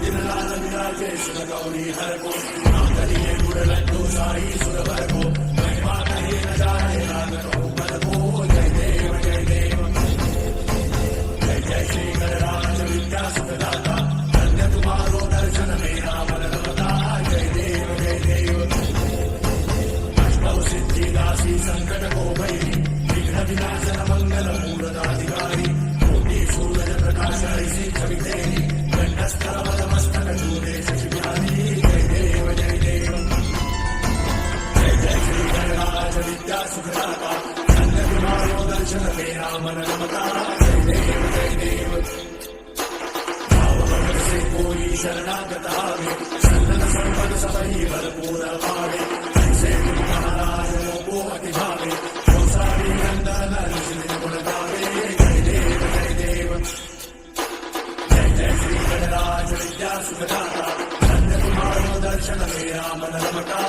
दिनलाल विराजे सुर गौरी हर को नागरिये गुड़ लड्डू साई सुर भर को महिमा कहे न जाए रागनो बल को जय देव जय देव जय जय श्री गणराज विद्या सुखदाता धन्य तुम्हारो दर्शन मेरा मन रमता जय देव जय देव अष्टौ सिद्धि दासी संकट को भैरी विघ्न विनाशन मंगल मूलदाधिकारी कोटि सूरज प्रकाश ऐसी छवि तेरी कंठस्थ मस्तक चूड़े शशिव्याधि जय देव जय देव जय जय श्री गणराज विद्या सुखदाता धन्य तुम्हारो दर्शन मेरा मन रमता जय देव जय देव भाव भगत से कोई शरणागत आवे सन्नत संपद सबही भरपूर भावे ऐसे तुम महाराज लोगो अति भावे जो सारी नंदन निज गुण गावे जय देव जय देव जय जय श्री गणराज विद्या सुखदाता धन्य तुम्हारो दर्शन मेरा मन रमता